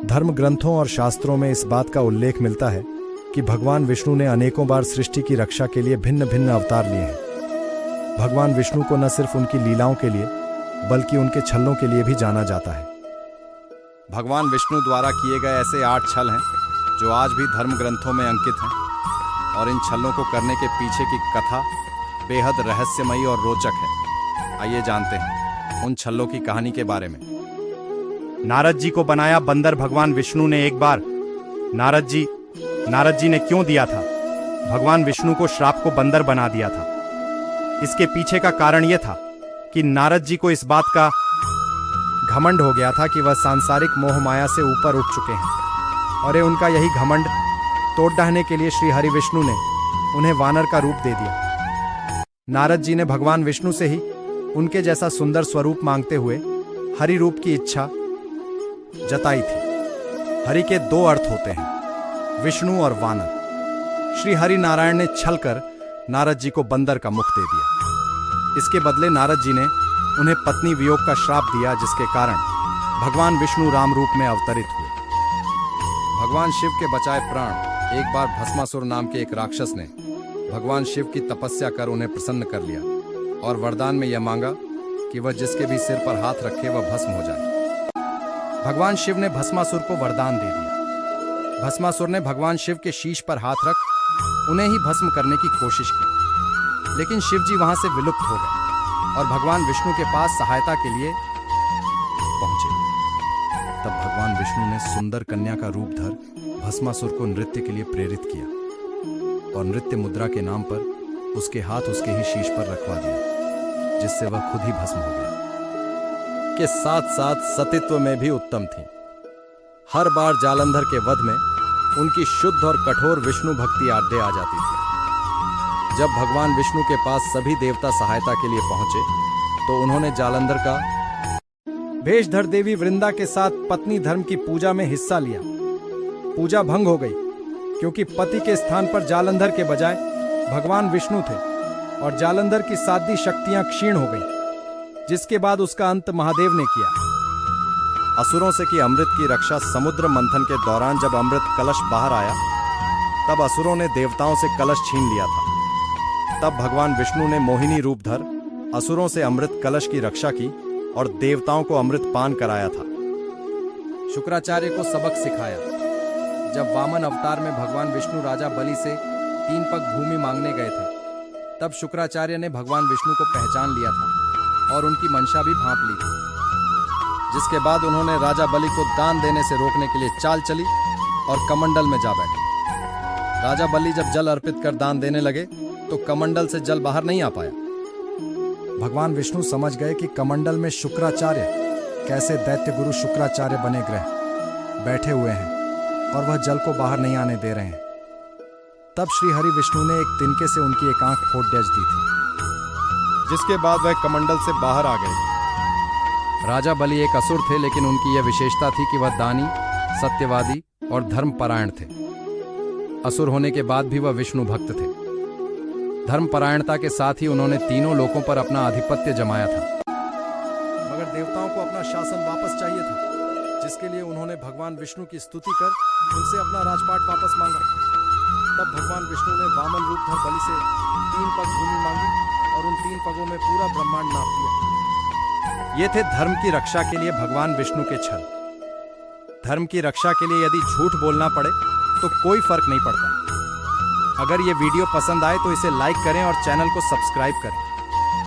धर्म ग्रंथों और शास्त्रों में इस बात का उल्लेख मिलता है कि भगवान विष्णु ने अनेकों बार सृष्टि की रक्षा के लिए भिन्न भिन्न अवतार लिए हैं। भगवान विष्णु को न सिर्फ उनकी लीलाओं के लिए बल्कि उनके छल्लों के लिए भी जाना जाता है। भगवान विष्णु द्वारा किए गए ऐसे 8 छल हैं जो आज भी धर्म ग्रंथों में अंकित हैं, और इन छलों को करने के पीछे की कथा बेहद रहस्यमयी और रोचक है। आइए जानते हैं उन छल्लों की कहानी के बारे में। नारद जी को बनाया बंदर भगवान विष्णु ने एक बार। नारद जी ने क्यों दिया था? भगवान विष्णु को श्राप को बंदर बना दिया था। इसके पीछे का कारण यह था कि नारद जी को इस बात का घमंड हो गया था कि वह सांसारिक मोह माया से ऊपर उठ चुके हैं, और उनका यही घमंड तोड़ डालने के लिए श्री हरि विष्णु ने उन्हें वानर का रूप दे दिया। नारद जी ने भगवान विष्णु से ही उनके जैसा सुंदर स्वरूप मांगते हुए हरि रूप की इच्छा जताई थी। हरि के 2 अर्थ होते हैं, विष्णु और वानर। श्री हरि नारायण ने छल कर नारद जी को बंदर का मुख दे दिया। इसके बदले नारद जी ने उन्हें पत्नी वियोग का श्राप दिया, जिसके कारण भगवान विष्णु राम रूप में अवतरित हुए। भगवान शिव के बचाए प्राण एक बार भस्मासुर नाम के एक राक्षस ने भगवान शिव की तपस्या कर उन्हें प्रसन्न कर लिया और वरदान में यह मांगा कि वह जिसके भी सिर पर हाथ रखे वह भस्म हो जाए। भगवान शिव ने भस्मासुर को वरदान दे दिया। भस्मासुर ने भगवान शिव के शीश पर हाथ रख उन्हें ही भस्म करने की कोशिश की, लेकिन शिव जी वहां से विलुप्त हो गए और भगवान विष्णु के पास सहायता के लिए पहुंचे। तब भगवान विष्णु ने सुंदर कन्या का रूप धर भस्मासुर को नृत्य के लिए प्रेरित किया और नृत्य मुद्रा के नाम पर उसके हाथ उसके ही शीश पर रखवा दिया, जिससे वह खुद ही भस्म हो गया। के साथ साथ सतीत्व में भी उत्तम थी। हर बार जालंधर के वध में उनकी शुद्ध और कठोर विष्णु भक्ति आड्डे आ जाती थी। जब भगवान विष्णु के पास सभी देवता सहायता के लिए पहुंचे तो उन्होंने जालंधर का भेष धर देवी वृंदा के साथ पत्नी धर्म की पूजा में हिस्सा लिया। पूजा भंग हो गई क्योंकि पति के स्थान पर जालंधर के बजाय भगवान विष्णु थे और जालंधर की साध्वी शक्तियां क्षीण हो गई, जिसके बाद उसका अंत महादेव ने किया। असुरों से की अमृत की रक्षा समुद्र मंथन के दौरान जब अमृत कलश बाहर आया तब असुरों ने देवताओं से कलश छीन लिया था। तब भगवान विष्णु ने मोहिनी रूप धर असुरों से अमृत कलश की रक्षा की और देवताओं को अमृत पान कराया था। शुक्राचार्य को सबक सिखाया। जब वामन अवतार में भगवान विष्णु राजा बलि से 3 पग भूमि मांगने गए थे, तब शुक्राचार्य ने भगवान विष्णु को पहचान लिया था और उनकी मंशा भी भांप ली थी, जिसके बाद उन्होंने राजा बलि को दान देने से रोकने के लिए चाल चली और कमंडल में जा बैठे। राजा बलि जब जल अर्पित कर दान देने लगे तो कमंडल से जल बाहर नहीं आ पाया। भगवान विष्णु समझ गए कि कमंडल में शुक्राचार्य कैसे दैत्य गुरु शुक्राचार्य बने ग्रह बैठे हुए हैं और वह जल को बाहर नहीं आने दे रहे हैं। तब श्री हरि विष्णु ने एक तिनके से उनकी एक आंख फोड़ दी थी, जिसके बाद वह कमंडल से बाहर आ गए थे। राजा बलि एक असुर थे, लेकिन उनकी यह विशेषता थी कि वह दानी, सत्यवादी और धर्मपरायण थे। असुर होने के बाद भी वह विष्णु भक्त थे। धर्मपरायणता के साथ ही उन्होंने तीनों लोकों पर अपना आधिपत्य जमाया था। मगर देवताओं को अपना शासन वापस चाहिए था, जिसके लिए उन्होंने भगवान विष्णु की स्तुति कर उनसे अपना राजपाट वापस मांगा। तब भगवान विष्णु ने वामन रूप धर बलि से 3 पग भूमि मांगी और उन 3 पगों में पूरा ब्रह्मांड नाप दिया। ये थे धर्म की रक्षा के लिए भगवान विष्णु के छल। धर्म की रक्षा के लिए यदि झूठ बोलना पड़े तो कोई फर्क नहीं पड़ता। अगर ये वीडियो पसंद आए तो इसे लाइक करें और चैनल को सब्सक्राइब करें।